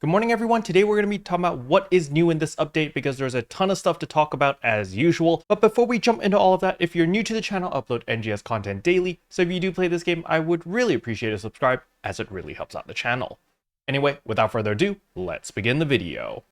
Good morning everyone, today we're going to be talking about what is new in this update because there's a ton of stuff to talk about as usual. But before we jump into all of that, if you're new to the channel, I upload NGS content daily, so if you do play this game, I would really appreciate a subscribe as it really helps out the channel. Anyway, without further ado, let's begin the video.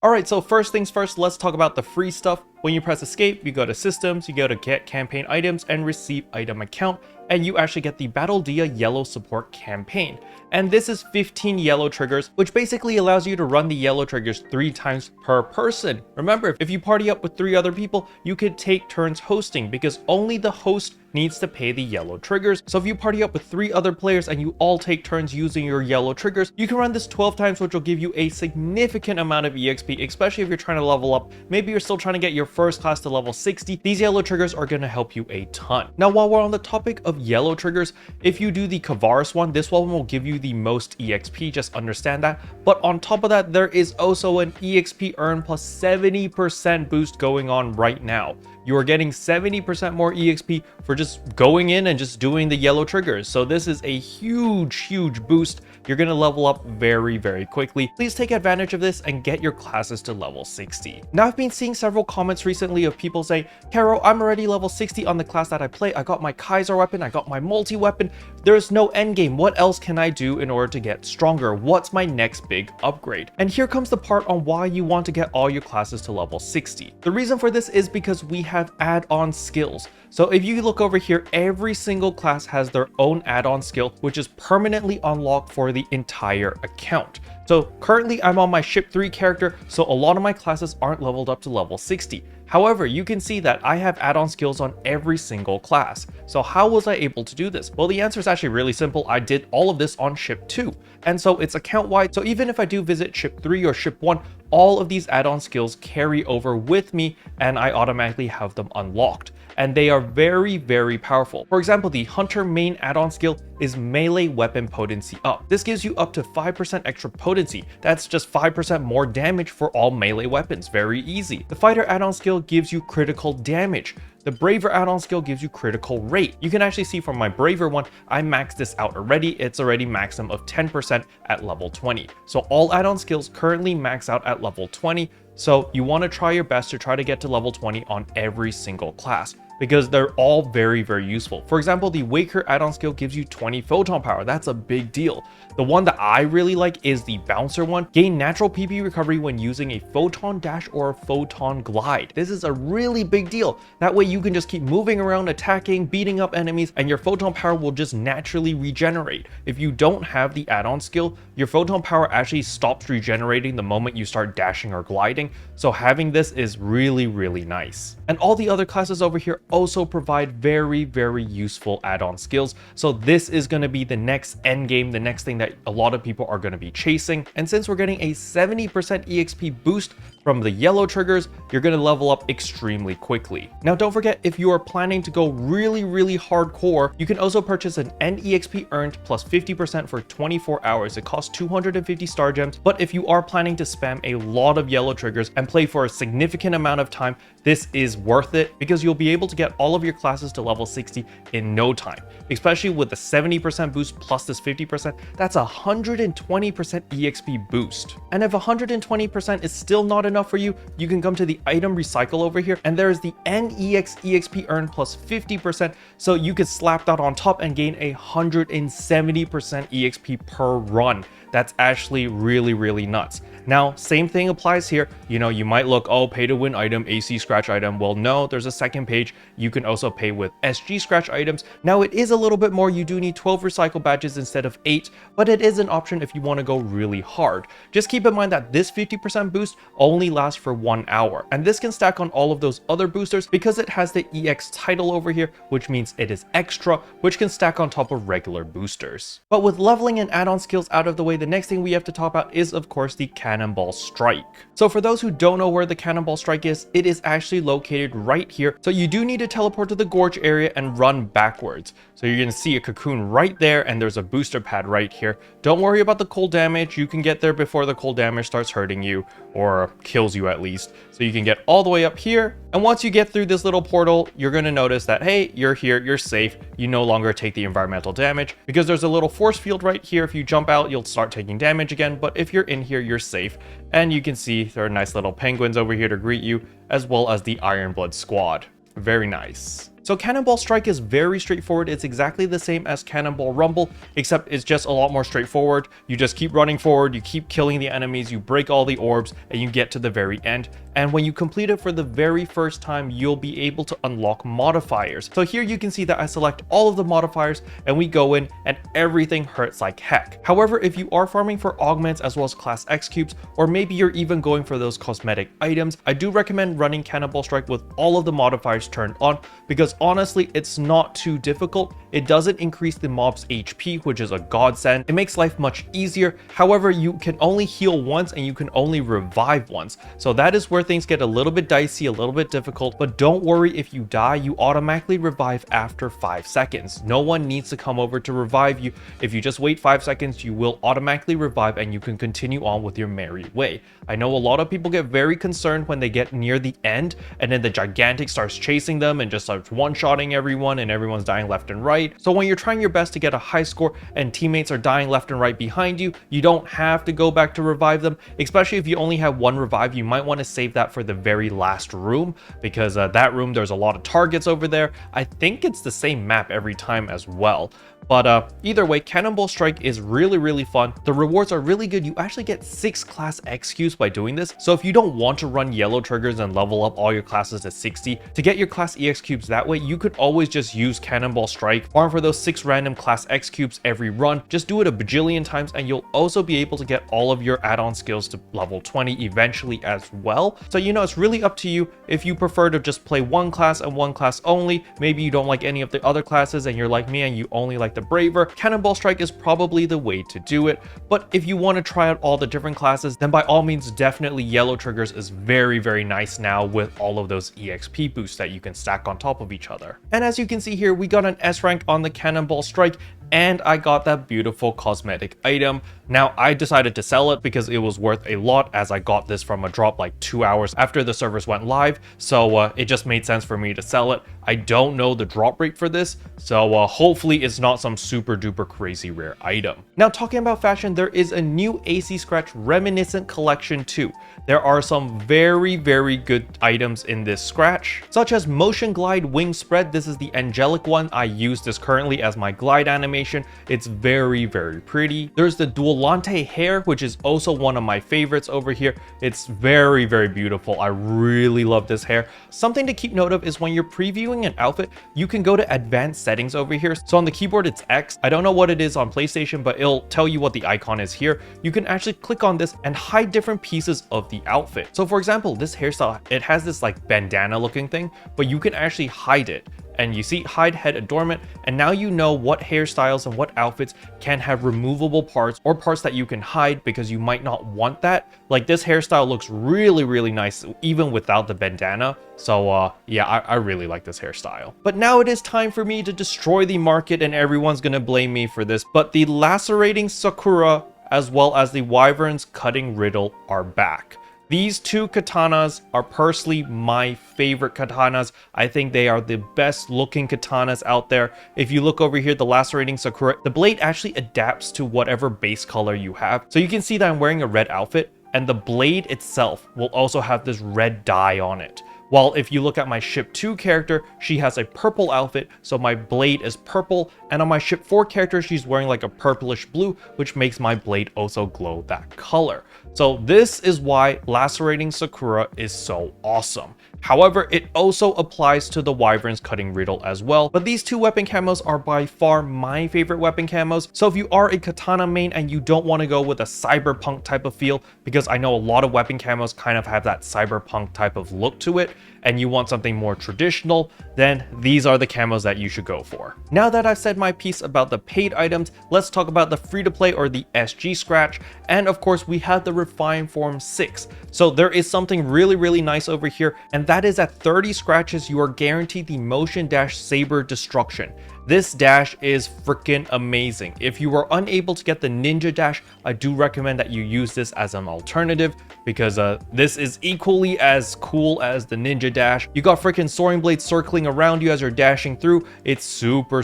Alright, so first things first, let's talk about the free stuff. When you press escape, you go to systems, you go to get campaign items and receive item account, and you actually get the Battle Dia yellow support campaign. And this is 15 yellow triggers, which basically allows you to run the yellow triggers 3 times per person. Remember, if you party up with 3 other people, you could take turns hosting because only the host needs to pay the yellow triggers. So if you party up with 3 other players and you all take turns using your yellow triggers, you can run this 12 times, which will give you a significant amount of EXP, especially if you're trying to level up. Maybe you're still trying to get your first class to level 60. These yellow triggers are going to help you a ton. Now, while we're on the topic of yellow triggers, if you do the Kavaris one, this one will give you the most EXP, just understand that. But on top of that, there is also an EXP earn plus 70% boost going on right now. You are getting 70% more EXP for just going in and just doing the yellow triggers. So this is a huge boost. You're going to level up very quickly. Please take advantage of this and get your classes to level 60. Now, I've been seeing several comments recently of people saying, Karo, I'm already level 60 on the class that I play. I got my Kaiser weapon. I got my multi-weapon. There's no end game. What else can I do in order to get stronger? What's my next big upgrade? And here comes the part on why you want to get all your classes to level 60. The reason for this is because we have add-on skills. So if you look over here, every single class has their own add-on skill, which is permanently unlocked for the entire account. So currently I'm on my ship 3 character, so a lot of my classes aren't leveled up to level 60. However, you can see that I have add-on skills on every single class. So how was I able to do this? Well, the answer is actually really simple. I did all of this on ship 2. And so it's account-wide. So even if I do visit ship 3 or ship 1, all of these add-on skills carry over with me and I automatically have them unlocked. And they are very powerful. For example, the Hunter main add-on skill is melee weapon potency up. This gives you up to 5% extra potency. That's just 5% more damage for all melee weapons. Very easy. The Fighter add-on skill gives you critical damage. The Braver add-on skill gives you critical rate. You can actually see from my Braver one, I maxed this out already. It's already maximum of 10% at level 20. So all add-on skills currently max out at level 20. So you want to try your best to try to get to level 20 on every single class, because they're all very useful. For example, the Waker add-on skill gives you 20 photon power. That's a big deal. The one that I really like is the Bouncer one. Gain natural PP recovery when using a photon dash or a photon glide. This is a really big deal. That way you can just keep moving around, attacking, beating up enemies, and your photon power will just naturally regenerate. If you don't have the add-on skill, your photon power actually stops regenerating the moment you start dashing or gliding. So having this is really nice. And all the other classes over here also provide very useful add-on skills. So this is going to be the next end game, the next thing that a lot of people are going to be chasing. And since we're getting a 70% EXP boost from the yellow triggers, you're going to level up extremely quickly. Now, don't forget, if you are planning to go really hardcore, you can also purchase an EXP earned plus 50% for 24 hours. It costs 250 star gems, but if you are planning to spam a lot of yellow triggers and play for a significant amount of time, this is worth it because you'll be able to get all of your classes to level 60 in no time, especially with the 70% boost plus this 50%. That's 120% EXP boost. And if 120% is still not enough for you, you can come to the item recycle over here, and there's the NEX EXP earn plus 50%, so you could slap that on top and gain 170% EXP per run. That's actually really nuts. Now, same thing applies here. You know, you might look, oh, pay to win item, AC scratch item. Well, no, there's a second page. You can also pay with SG scratch items. Now, it is a little bit more. You do need 12 recycle badges instead of 8, but it is an option if you want to go really hard. Just keep in mind that this 50% boost only lasts for 1 hour, and this can stack on all of those other boosters because it has the EX title over here, which means it is extra, which can stack on top of regular boosters. But with leveling and add-on skills out of the way, the next thing we have to talk about is, of course, the Katana Cannonball Strike. So for those who don't know where the Cannonball Strike is, it is actually located right here. So you do need to teleport to the gorge area and run backwards. So you're going to see a cocoon right there, and there's a booster pad right here. Don't worry about the cold damage. You can get there before the cold damage starts hurting you, or kills you at least. So you can get all the way up here. And once you get through this little portal, you're going to notice that, hey, you're here, you're safe. You no longer take the environmental damage because there's a little force field right here. If you jump out, you'll start taking damage again. But if you're in here, you're safe. And you can see there are nice little penguins over here to greet you, as well as the Ironblood squad. Very nice. So Cannonball Strike is very straightforward. It's exactly the same as Cannonball Rumble, except it's just a lot more straightforward. You just keep running forward, you keep killing the enemies, you break all the orbs, and you get to the very end. And when you complete it for the very first time, you'll be able to unlock modifiers. So here you can see that I select all of the modifiers and we go in and everything hurts like heck. However, if you are farming for augments as well as class X cubes, or maybe you're even going for those cosmetic items, I do recommend running Cannonball Strike with all of the modifiers turned on, because honestly, it's not too difficult. It doesn't increase the mob's HP, which is a godsend. It makes life much easier. However, you can only heal once and you can only revive once. So that is where things get a little bit dicey, a little bit difficult, but don't worry, if you die, you automatically revive after 5 seconds. No one needs to come over to revive you. If you just wait 5 seconds, you will automatically revive and you can continue on with your merry way. I know a lot of people get very concerned when they get near the end and then the gigantic starts chasing them and just starts one-shotting everyone and everyone's dying left and right. So when you're trying your best to get a high score and teammates are dying left and right behind you, you don't have to go back to revive them. Especially if you only have one revive, you might want to save that for the very last room, because that room, there's a lot of targets over there. I think it's the same map every time as well. But either way, Cannonball Strike is really fun. The rewards are really good. You actually get 6 class X cubes by doing this. So if you don't want to run yellow triggers and level up all your classes to 60 to get your class EX cubes that way, you could always just use Cannonball Strike, farm for those 6 random class X cubes every run. Just do it a bajillion times and you'll also be able to get all of your add-on skills to level 20 eventually as well. So you know, it's really up to you. If you prefer to just play one class and one class only, maybe you don't like any of the other classes and you're like me and you only like the Braver, Cannonball Strike is probably the way to do it. But if you want to try out all the different classes, then by all means, definitely yellow triggers is very nice now with all of those EXP boosts that you can stack on top of each other. And as you can see here, we got an S rank on the Cannonball Strike, and I got that beautiful cosmetic item. Now, I decided to sell it because it was worth a lot, as I got this from a drop like 2 hours after the servers went live, so it just made sense for me to sell it. I don't know the drop rate for this, so hopefully it's not some super duper crazy rare item. Now, talking about fashion, there is a new AC Scratch Reminiscent Collection too. There are some very good items in this scratch, such as Motion Glide Wing Spread. This is the angelic one. I use this currently as my glide animation. It's very pretty. There's the Dualante hair, which is also one of my favorites over here. It's very beautiful. I really love this hair. Something to keep note of is when you're previewing an outfit, you can go to advanced settings over here. So on the keyboard, it's X. I don't know what it is on PlayStation, but it'll tell you what the icon is here. You can actually click on this and hide different pieces of the outfit. So for example, this hairstyle, it has this like bandana looking thing, but you can actually hide it. And you see hide head adornment, and now you know what hairstyles and what outfits can have removable parts or parts that you can hide because you might not want that. Like this hairstyle looks really nice even without the bandana. So yeah, I really like this hairstyle. But now it is time for me to destroy the market, and everyone's gonna blame me for this, but the Lacerating Sakura as well as the Wyvern's Cutting Riddle are back. These two katanas are personally my favorite katanas. I think they are the best looking katanas out there. If you look over here, the Lacerating Sakura, the blade actually adapts to whatever base color you have. So you can see that I'm wearing a red outfit, and the blade itself will also have this red dye on it. While if you look at my Ship 2 character, she has a purple outfit, so my blade is purple, and on my Ship 4 character, she's wearing like a purplish blue, which makes my blade also glow that color. So this is why Lacerating Sakura is so awesome. However, it also applies to the Wyvern's Cutting Riddle as well. But these two weapon camos are by far my favorite weapon camos. So if you are a Katana main and you don't want to go with a cyberpunk type of feel, because I know a lot of weapon camos kind of have that cyberpunk type of look to it, and you want something more traditional, then these are the camos that you should go for. Now that I've said my piece about the paid items, let's talk about the free-to-play or the SG scratch. And of course, we have the Refine Form 6. So there is something really nice over here, and that is at 30 scratches, you are guaranteed the Motion Dash Saber Destruction. This dash is freaking amazing. If you are unable to get the Ninja Dash, I do recommend that you use this as an alternative, because this is equally as cool as the Ninja Dash. You got freaking soaring blades circling around you as you're dashing through. It's super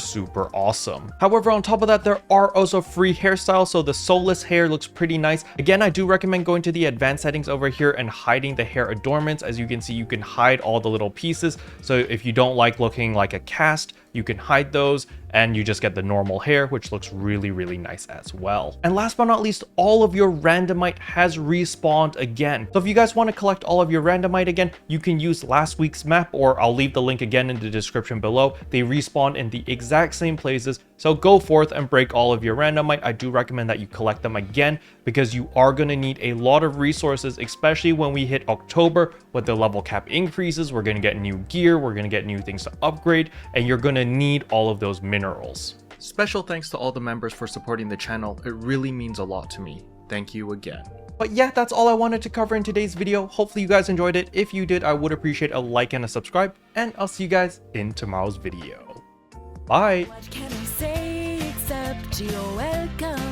awesome. However, on top of that, there are also free hairstyles, so the soulless hair looks pretty nice. Again, I do recommend going to the advanced settings over here and hiding the hair adornments. As you can see, you can hide all the little pieces. So if you don't like looking like a cast, you can hide those and you just get the normal hair, which looks really nice as well. And last but not least, all of your Randomite has respawned again. So if you guys want to collect all of your Randomite again, you can use last week's map, or I'll leave the link again in the description below. They respawn in the exact same places. So go forth and break all of your Randomite. I do recommend that you collect them again, because you are going to need a lot of resources, especially when we hit October with the level cap increases. We're going to get new gear, we're going to get new things to upgrade, and you're going to need all of those minerals. Special thanks to all the members for supporting the channel. It really means a lot to me. Thank you again. But yeah, that's all I wanted to cover in today's video. Hopefully you guys enjoyed it. If you did, I would appreciate a like and a subscribe, and I'll see you guys in tomorrow's video. Bye! What can I say except you're welcome?